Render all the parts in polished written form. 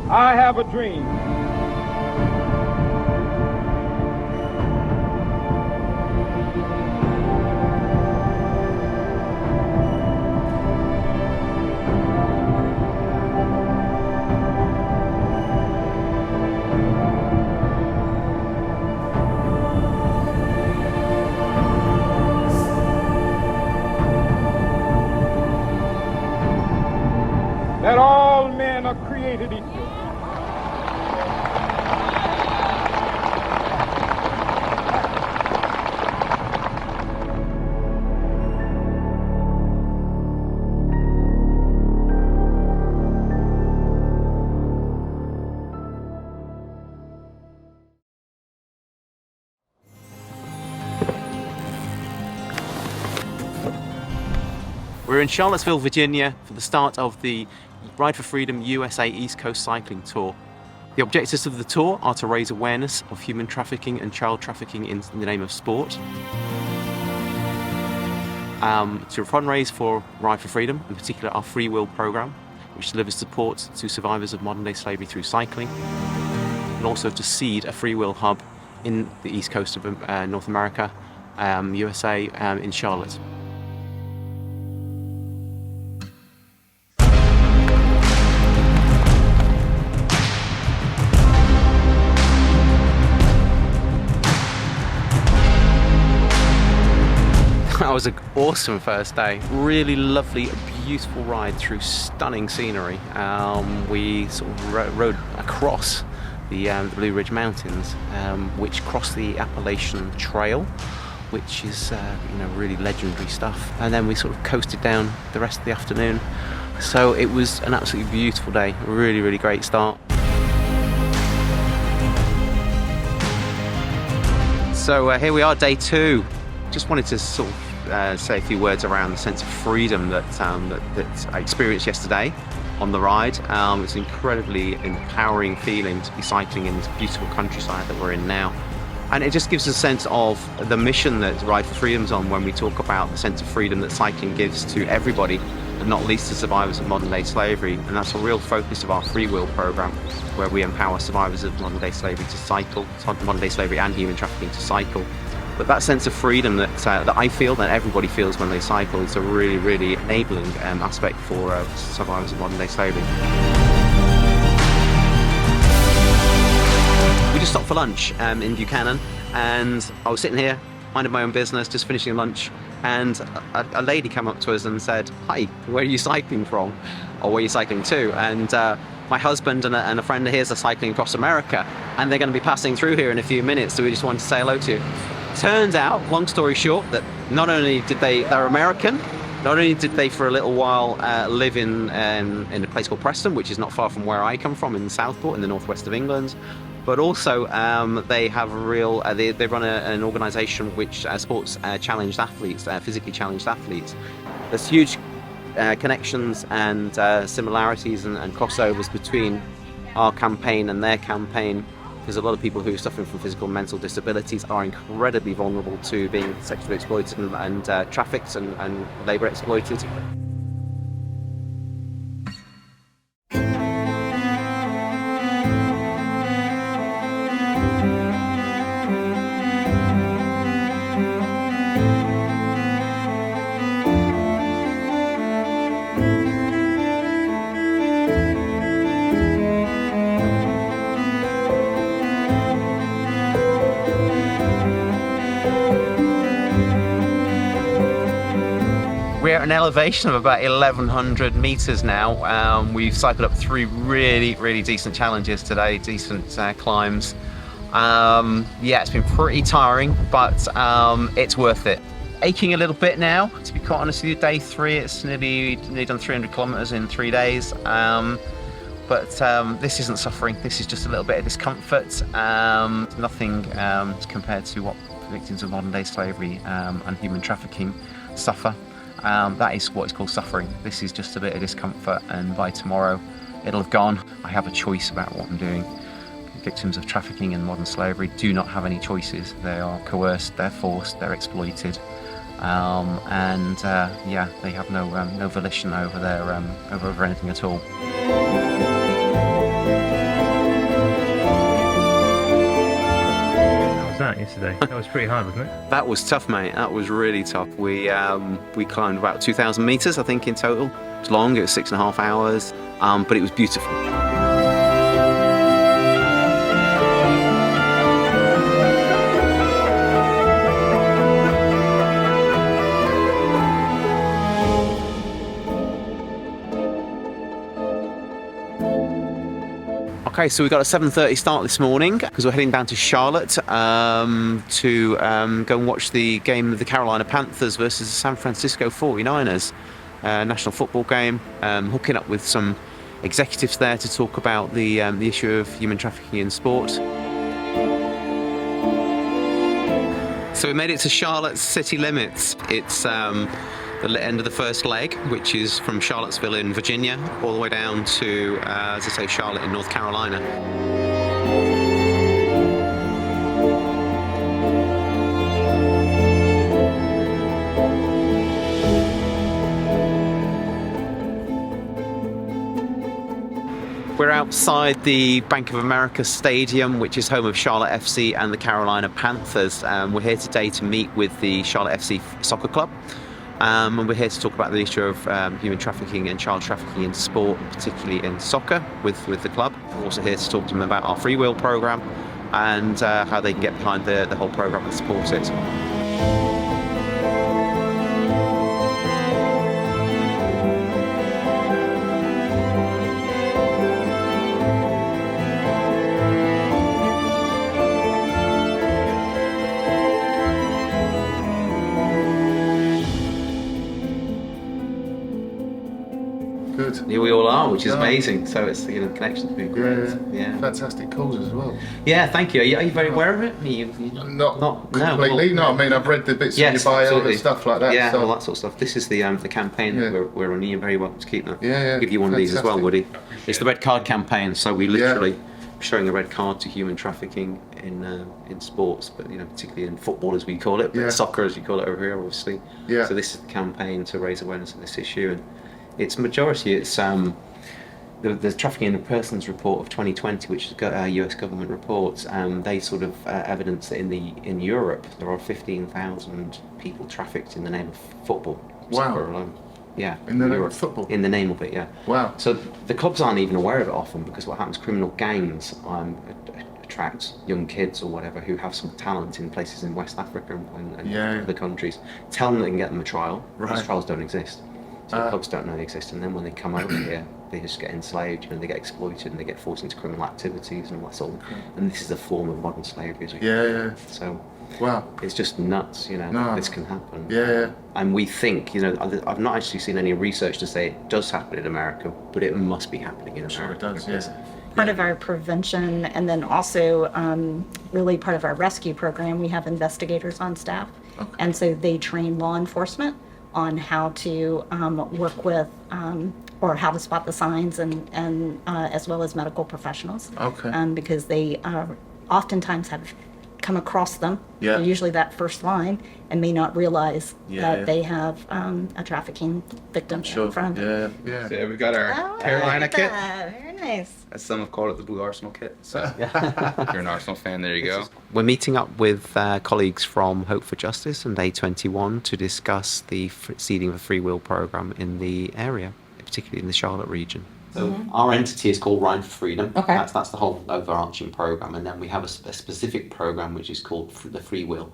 I have a dream. That all men are created equal. We're in Charlottesville, Virginia for the start of the Ride for Freedom USA East Coast Cycling Tour. The objectives of the tour are to raise awareness of human trafficking and child trafficking in the name of sport, to fundraise for Ride for Freedom, in particular our Freewheel program, which delivers support to survivors of modern day slavery through cycling, and also to seed a Freewheel Hub in the east coast of North America, USA, in Charlotte. That was an awesome first day. Really lovely, beautiful ride through stunning scenery. We sort of rode across the Blue Ridge Mountains, which cross the Appalachian Trail, which is really legendary stuff. And then we sort of coasted down the rest of the afternoon. So it was an absolutely beautiful day. Really, really great start. So here we are, day 2. Just wanted to sort of say a few words around the sense of freedom that I experienced yesterday on the ride. It's an incredibly empowering feeling to be cycling in this beautiful countryside that we're in now. And it just gives a sense of the mission that Ride for Freedom's on when we talk about the sense of freedom that cycling gives to everybody, and not least to survivors of modern day slavery. And that's a real focus of our Freewheel program, where we empower survivors of modern day slavery to cycle, modern day slavery and human trafficking to cycle. But that sense of freedom that I feel, that everybody feels when they cycle, is a really, really enabling aspect for survivors of modern day slavery. We just stopped for lunch in Buchanan, and I was sitting here, minding my own business, just finishing lunch, and a lady came up to us and said, "Hi, where are you cycling from? Or where are you cycling to?" And my husband and a friend of his are cycling across America, and they're going to be passing through here in a few minutes, so we just wanted to say hello to you. Turns out, long story short, that not only they're American, not only did they for a little while live in a place called Preston, which is not far from where I come from in Southport in the northwest of England, but also they have a real, they run an organisation which supports challenged athletes, physically challenged athletes. There's huge connections and similarities and crossovers between our campaign and their campaign, because a lot of people who are suffering from physical and mental disabilities are incredibly vulnerable to being sexually exploited and trafficked and labour exploited. We're at an elevation of about 1,100 meters now. We've cycled up 3 really, really decent challenges today, decent climbs. Yeah, it's been pretty tiring, but it's worth it. Aching a little bit now, to be quite honest with you. Day 3, it's nearly done 300 kilometers in 3 days. But this isn't suffering, this is just a little bit of discomfort. Nothing compared to what victims of modern day slavery and human trafficking suffer. That is what is called suffering. This is just a bit of discomfort, and by tomorrow it'll have gone. I have a choice about what I'm doing. Victims of trafficking and modern slavery do not have any choices. They are coerced, they're forced, they're exploited, yeah, they have no volition over their over anything at all. that yesterday? That was pretty hard, wasn't it? That was tough, mate. That was really tough. We climbed about 2,000 meters, I think, in total. It was long. It was 6.5 hours, but it was beautiful. Okay, so we got a 7:30 start this morning because we're heading down to Charlotte to go and watch the game of the Carolina Panthers versus the San Francisco 49ers, national football game. Hooking up with some executives there to talk about the issue of human trafficking in sport. So we made it to Charlotte city limits. It's the end of the first leg, which is from Charlottesville in Virginia all the way down to, as I say, Charlotte in North Carolina. We're outside the Bank of America Stadium, which is home of Charlotte FC and the Carolina Panthers. We're here today to meet with the Charlotte FC Soccer Club. And we're here to talk about the issue of human trafficking and child trafficking in sport, particularly in soccer, with the club. We're also here to talk to them about our Freewheel program and how they can get behind the whole program and support it. Good. Here we all are, which is amazing. So it's the connection's been great. Yeah. Fantastic causes as well. Yeah, thank you. Are you very aware of it? Not completely. No, I mean I've read the bits in your bio absolutely. and stuff like that. Yeah, so. all that sort of stuff. This is the campaign that we're running. You're very welcome to keep that. Yeah. Give you one of these as well, Woody. It's the red card campaign. So we literally showing a red card to human trafficking in sports, but particularly in football as we call it, but soccer as you call it over here, obviously. Yeah. So this is the campaign to raise awareness of this issue, and its majority it's the Trafficking in Persons report of 2020, which is US government reports, they sort of evidence that in Europe there are 15,000 people trafficked in the name of football. Soccer alone. Yeah. In the name of football? In the name of it, yeah. Wow. So the clubs aren't even aware of it often, because what happens, criminal gangs attract young kids or whatever who have some talent in places in West Africa and other countries, tell them they can get them a trial. Right. These trials don't exist. So the clubs don't know they exist, and then when they come over here, they just get enslaved, they get exploited, and they get forced into criminal activities, and that's all. And this is a form of modern slavery, as we call it. So, wow, it's just nuts, that this can happen. Yeah. And we think, I've not actually seen any research to say it does happen in America, but it must be happening in America. Sure, it does. Yes. Part of our prevention, and then also really part of our rescue program, we have investigators on staff, and so they train law enforcement on how to work with or how to spot the signs, and as well as medical professionals. Because they oftentimes have come across them. They're usually that first line and may not realize that they have a trafficking victim in front of them. Yeah. So we've got our Carolina kit. Very nice. As some have called it, the Blue Arsenal kit. So if you're an Arsenal fan, there you go. We're meeting up with colleagues from Hope for Justice and A21 to discuss the seeding of a Freewheel program in the area, particularly in the Charlotte region. So our entity is called Ride For Freedom. That's the whole overarching program, and then we have a specific program which is called the Freewheel.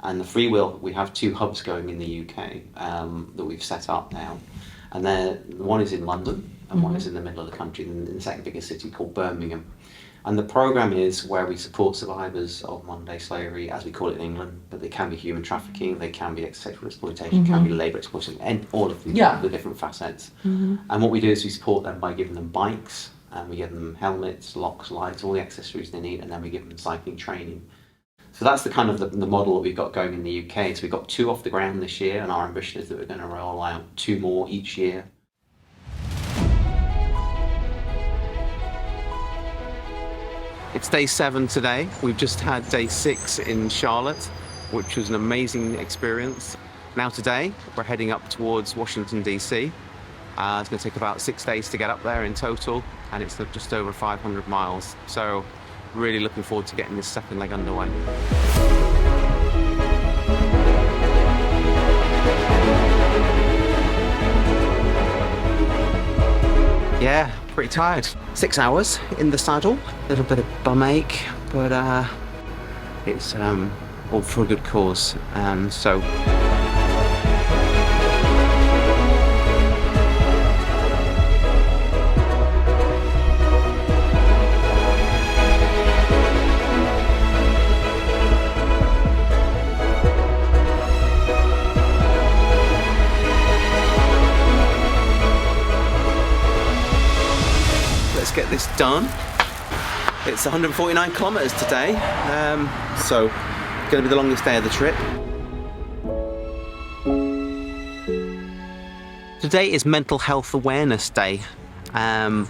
And the Freewheel, we have 2 hubs going in the UK that we've set up now, and one is in London and one is in the middle of the country, in the second biggest city called Birmingham. And the program is where we support survivors of modern day slavery, as we call it in England, but they can be human trafficking, they can be sexual exploitation, can be labour exploitation, and all of the different facets. And what we do is we support them by giving them bikes, and we give them helmets, locks, lights, all the accessories they need, and then we give them cycling training. So that's the kind of the model that we've got going in the UK. So we've got 2 off the ground this year, and our ambition is that we're going to roll out 2 more each year. It's day 7 today. We've just had day 6 in Charlotte, which was an amazing experience. Now today, we're heading up towards Washington, DC. It's going to take about 6 days to get up there in total, and it's just over 500 miles. So really looking forward to getting this second leg underway. Yeah, pretty tired. 6 hours in the saddle, a little bit of bum ache, but it's all for a good cause. So let's get this done. It's 149 kilometers today, so it's going to be the longest day of the trip. Today is Mental Health Awareness Day, and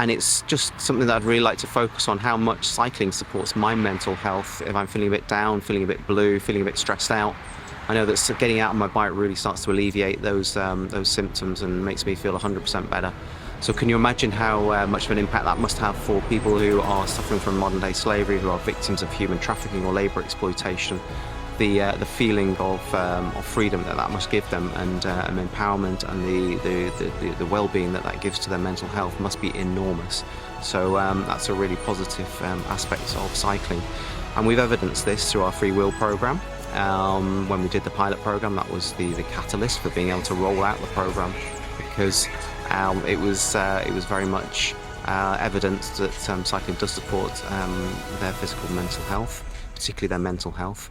it's just something that I'd really like to focus on, how much cycling supports my mental health if I'm feeling a bit down, feeling a bit blue, feeling a bit stressed out. I know that getting out on my bike really starts to alleviate those symptoms and makes me feel 100% better. So can you imagine how much of an impact that must have for people who are suffering from modern day slavery, who are victims of human trafficking or labour exploitation? The feeling of freedom that must give them, and empowerment, and the well-being that gives to their mental health must be enormous. So that's a really positive aspect of cycling. And we've evidenced this through our Freewheel programme. When we did the pilot programme, that was the catalyst for being able to roll out the programme, because it was very much evident that cycling does support their physical and mental health, particularly their mental health.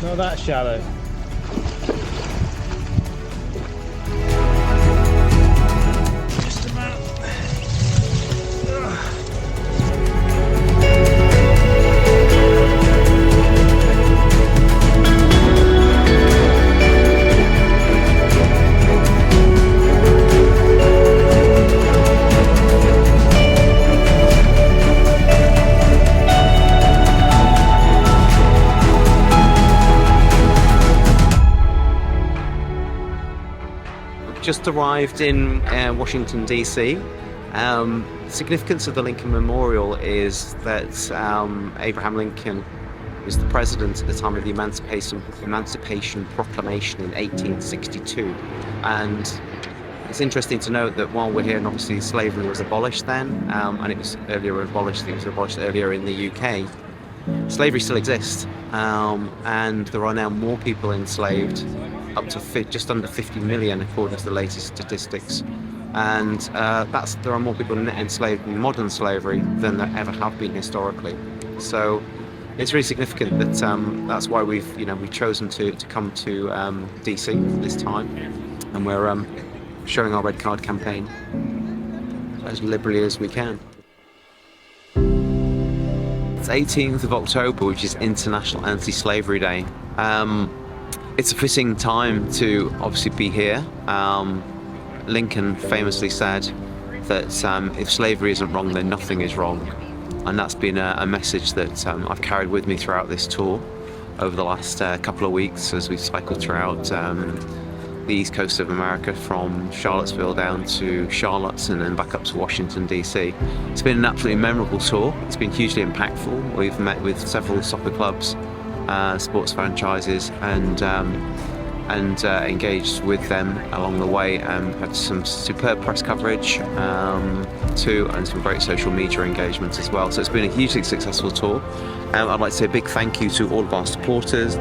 Not that shallow. Just about. Just arrived in Washington DC. Significance of the Lincoln Memorial is that Abraham Lincoln was the president at the time of the Emancipation Proclamation in 1862, and it's interesting to note that while we're here, and obviously slavery was abolished then, and it was abolished earlier in the UK, slavery still exists, and there are now more people enslaved, up to just under 50 million according to the latest statistics, and there are more people enslaved in modern slavery than there ever have been historically. So it's really significant that that's why we've chosen to come to DC this time, and we're showing our red card campaign as liberally as we can. It's 18th of October, which is International Anti-Slavery Day. It's a fitting time to obviously be here. Lincoln famously said that if slavery isn't wrong, then nothing is wrong. And that's been a message that I've carried with me throughout this tour over the last couple of weeks as we've cycled throughout the east coast of America, from Charlottesville down to Charlotte and then back up to Washington DC. It's been an absolutely memorable tour. It's been hugely impactful. We've met with several soccer clubs, sports franchises, and engaged with them along the way, and had some superb press coverage too, and some great social media engagements as well. So it's been a hugely successful tour. I'd like to say a big thank you to all of our supporters.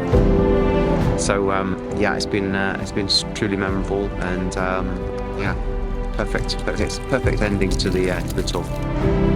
So yeah, it's been truly memorable, and yeah, perfect ending to the tour.